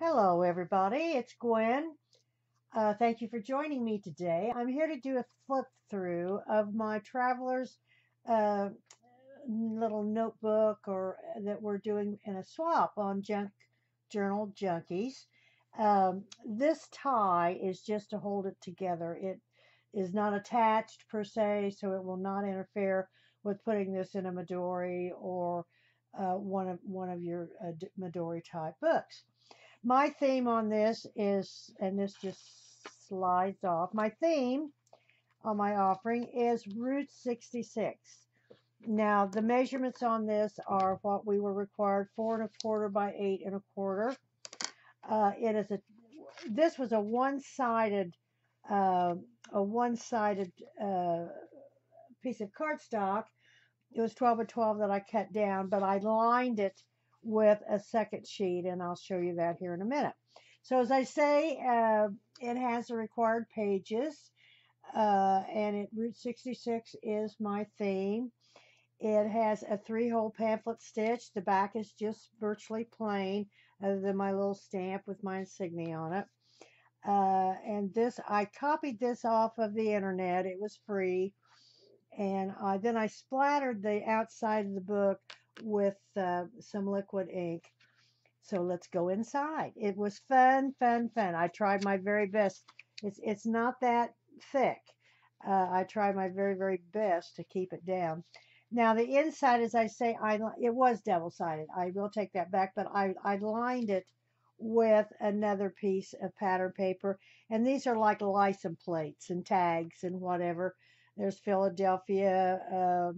Hello, everybody. It's Gwen. Thank you for joining me today. I'm here to do a flip through of my traveler's uh, little notebook or that we're doing in a swap on Junk Journal Junkies. This tie is just to hold it together. It is not attached per se, so it will not interfere with putting this in a Midori or one of your Midori type books. My theme on this is, and this just slides off, my theme on my offering is Route 66. Now, the measurements on this are what we were required 4 1/4 by 8 1/4. It is this was uh, a one-sided piece of cardstock. It was 12 by 12 that I cut down, but I lined it with a second sheet, and I'll show you that here in a minute. So as I say, it has the required pages, and Route 66 is my theme. It has a 3-hole pamphlet stitch. The back is just virtually plain, other than my little stamp with my insignia on it. And I copied this off of the internet. It was free. And then I splattered the outside of the book with some liquid ink. So let's go inside. It was fun, fun, fun. I tried my very best. It's not that thick. I tried my very, very best to keep it down. Now the inside, as I say, it was double-sided. I will take that back, but I lined it with another piece of pattern paper, and these are like license plates and tags and whatever. There's Philadelphia,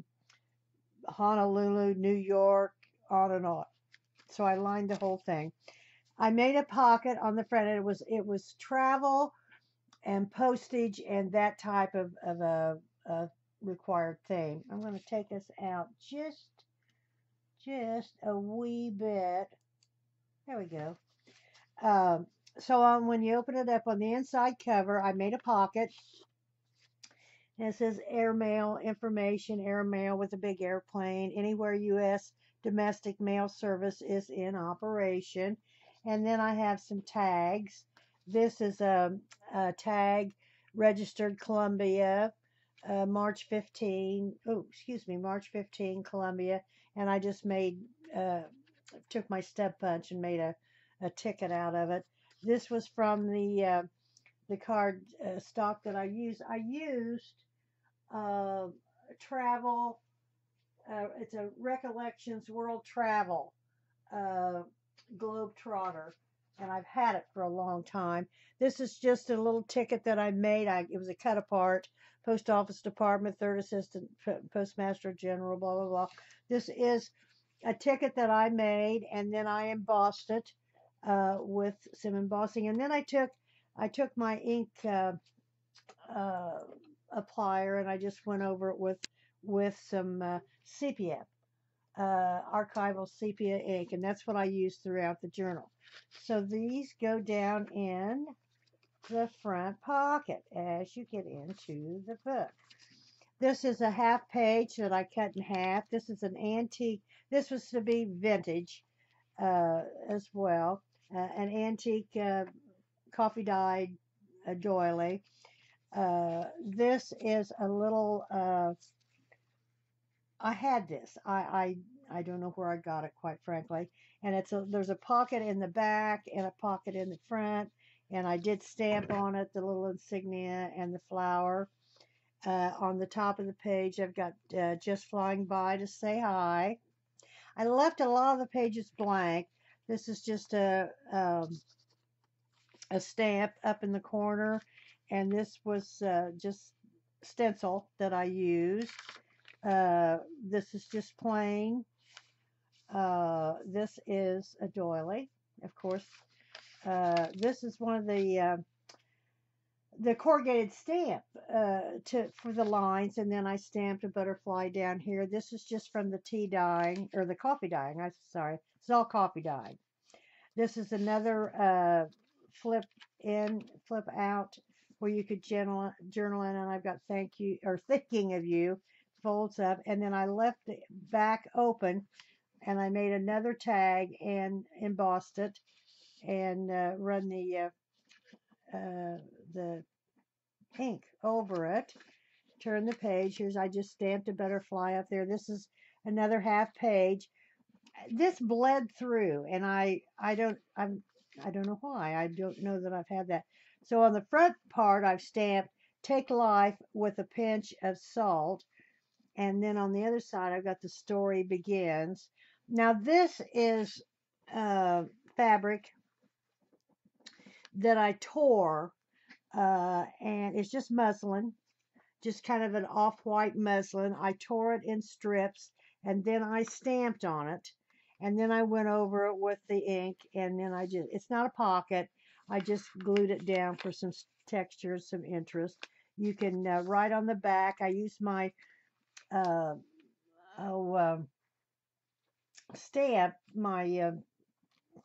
Honolulu, New York, on and on. So I lined the whole thing. I made a pocket on the front. And it was travel and postage and that type of a required thing. I'm going to take this out just a wee bit. There we go. Um, when you open it up on the inside cover, I made a pocket. And it says airmail information, airmail with a big airplane, anywhere U.S. domestic mail service is in operation. And then I have some tags. This is a tag registered Columbia, March 15. Oh, excuse me, March 15, Columbia. And I just took my stub punch and made a ticket out of it. This was from the card stock that I used. I used uh, travel. It's a Recollections World Travel uh, Globetrotter, and I've had it for a long time. This is just a little ticket that I made. It was a cut apart. Post Office Department, Third Assistant Postmaster General, blah blah blah. This is a ticket that I made, and then I embossed it with some embossing, and then I took my ink uh, applier and I just went over it with some sepia, archival sepia ink, and that's what I use throughout the journal. So these go down in the front pocket as you get into the book. This is a half page that I cut in half. This is an antique. This was to be vintage as well. An antique coffee dyed doily. This is a little. I had this. I don't know where I got it, quite frankly. And there's a pocket in the back and a pocket in the front, and I did stamp on it the little insignia and the flower. On the top of the page, I've got just flying by to say hi. I left a lot of the pages blank. This is just a stamp up in the corner, and this was just stencil that I used. This is just plain. This is a doily, of course. This is one of the corrugated stamp for the lines, and then I stamped a butterfly down here. This is just from the tea dyeing or the coffee dyeing. I'm sorry, it's all coffee dye. This is another flip flip out where you could journal in, and I've got thank you or thinking of you, folds up, and then I left the back open, and I made another tag and embossed it, and run the ink over it. Turn the page. Here's, I just stamped a butterfly up there. This is another half page. This bled through, and I don't know why. I don't know that I've had that. So on the front part, I've stamped "Take Life with a Pinch of Salt," and then on the other side, I've got "The Story Begins." Now this is fabric that I tore, and it's just muslin, just kind of an off-white muslin. I tore it in strips, and then I stamped on it, and then I went over it with the ink, and then it's not a pocket. I just glued it down for some texture, some interest. You can write on the back. I used my uh, oh, stamp, my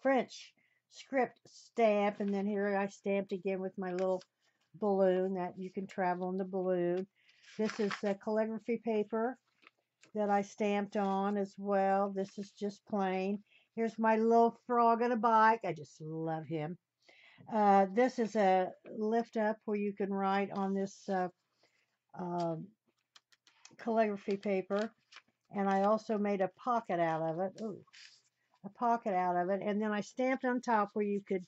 French script stamp, and then here I stamped again with my little balloon that you can travel in the balloon. This is calligraphy paper that I stamped on as well. This is just plain. Here's my little frog on a bike. I just love him. This is a lift up where you can write on this um calligraphy paper. And I also made a pocket out of it. Ooh, a pocket out of it. And then I stamped on top where you could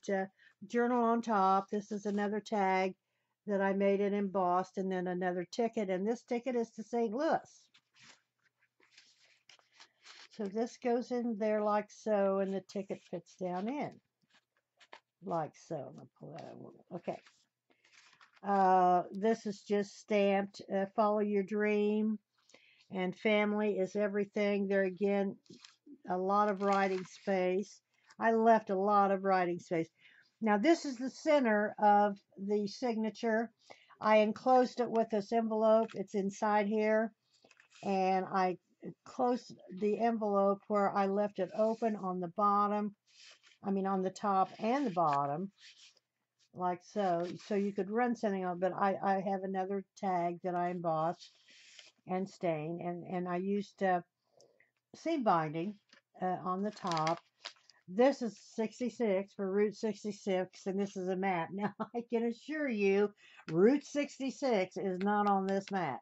journal on top. This is another tag that I made it embossed, and then another ticket. And this ticket is to St. Louis. So this goes in there like so, and the ticket fits down in like so. I'm gonna pull that out. Okay. This is just stamped. Follow your dream, and family is everything. There again, a lot of writing space. I left a lot of writing space. Now this is the center of the signature. I enclosed it with this envelope. It's inside here, and I closed the envelope where I left it open on the bottom. I mean on the top and the bottom, like so. So you could run something on, but I have another tag that I embossed and stained, and I used seam binding on the top. This is 66 for Route 66, and this is a map. Now, I can assure you, Route 66 is not on this map.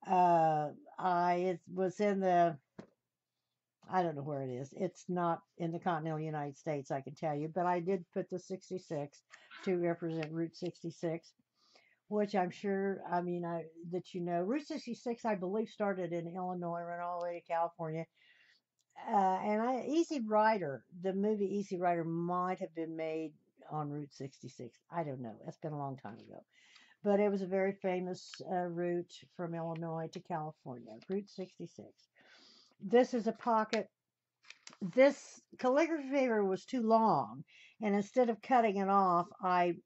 It was in I don't know where it is. It's not in the continental United States, I can tell you, but I did put the 66 to represent Route 66, which I'm sure, I mean, that you know. Route 66, I believe, started in Illinois, ran all the way to California. Easy Rider, the movie Easy Rider might have been made on Route 66. I don't know. That's been a long time ago. But it was a very famous route from Illinois to California, Route 66. This is a pocket. This calligraphy paper was too long, and instead of cutting it off, I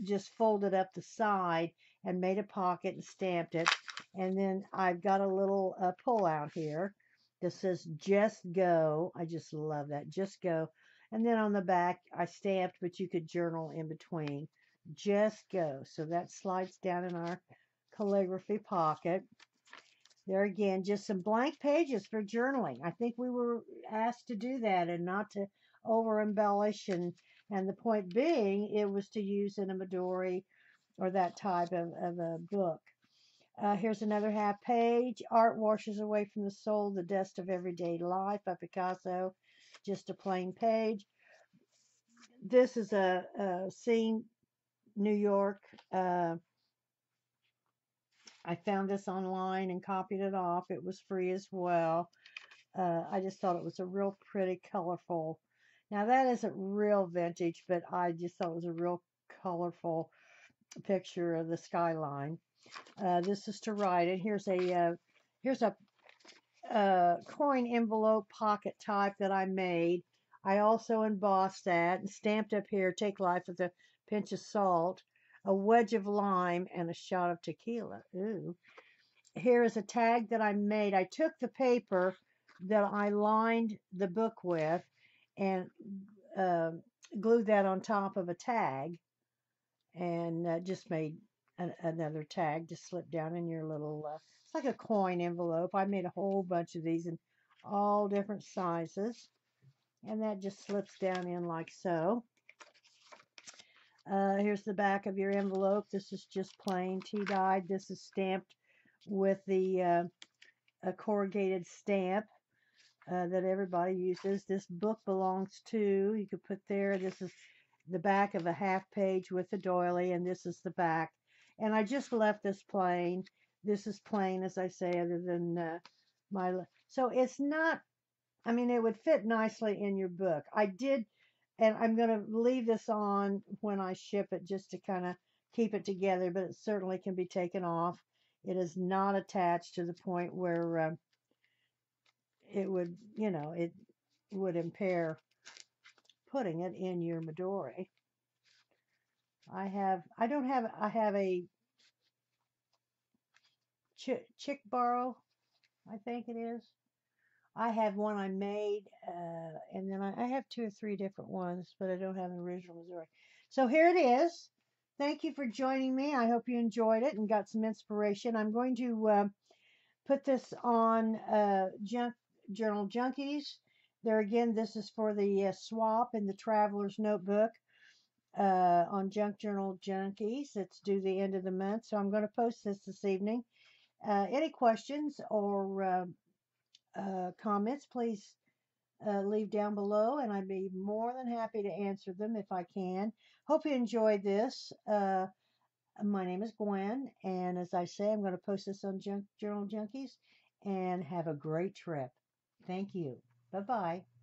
just folded up the side and made a pocket and stamped it. And then I've got a little pull out here that says "Just Go." I just love that, "Just Go." And then on the back, I stamped, but you could journal in between. "Just Go." So that slides down in our calligraphy pocket. There again, just some blank pages for journaling. I think we were asked to do that and not to over embellish, and the point being it was to use in a Midori or that type of a book. Here's another half page. Art washes away from the soul the dust of everyday life by Picasso. Just a plain page. This is a scene, New York. I found this online and copied it off. It was free as well. I just thought it was a real pretty, colorful. Now that isn't real vintage, but I just thought it was a real colorful picture of the skyline. This is to write it. Here's a coin envelope pocket type that I made. I also embossed that and stamped up here, "Take life with a pinch of salt, a wedge of lime, and a shot of tequila." Ooh. Here is a tag that I made. I took the paper that I lined the book with and uh, glued that on top of a tag, and just made another tag to slip down in your little, it's like a coin envelope. I made a whole bunch of these in all different sizes, and that just slips down in like so. Here's the back of your envelope. This is just plain tea-dyed. This is stamped with the a corrugated stamp that everybody uses. This book belongs to, you could put there, this is the back of a half page with the doily, and this is the back. And I just left this plain. This is plain, as I say, other than so it's not, I mean, it would fit nicely in your book. I did, and I'm going to leave this on when I ship it just to kind of keep it together, but it certainly can be taken off. It is not attached to the point where it would, it would impair putting it in your Midori. I have a Chick Borrow, I think it is. I have one I made, and then I have two or three different ones, but I don't have an original Missouri. So here it is. Thank you for joining me. I hope you enjoyed it and got some inspiration. I'm going to put this on Junk Journal Junkies. There again, this is for the swap in the Traveler's Notebook on Junk Journal Junkies. It's due the end of the month, so I'm going to post this evening. Any questions or comments, please leave down below, and I'd be more than happy to answer them if I can. Hope you enjoyed this. My name is Gwen, and as I say, I'm going to post this on Junk Journal Junkies, and have a great trip. Thank you. Bye bye.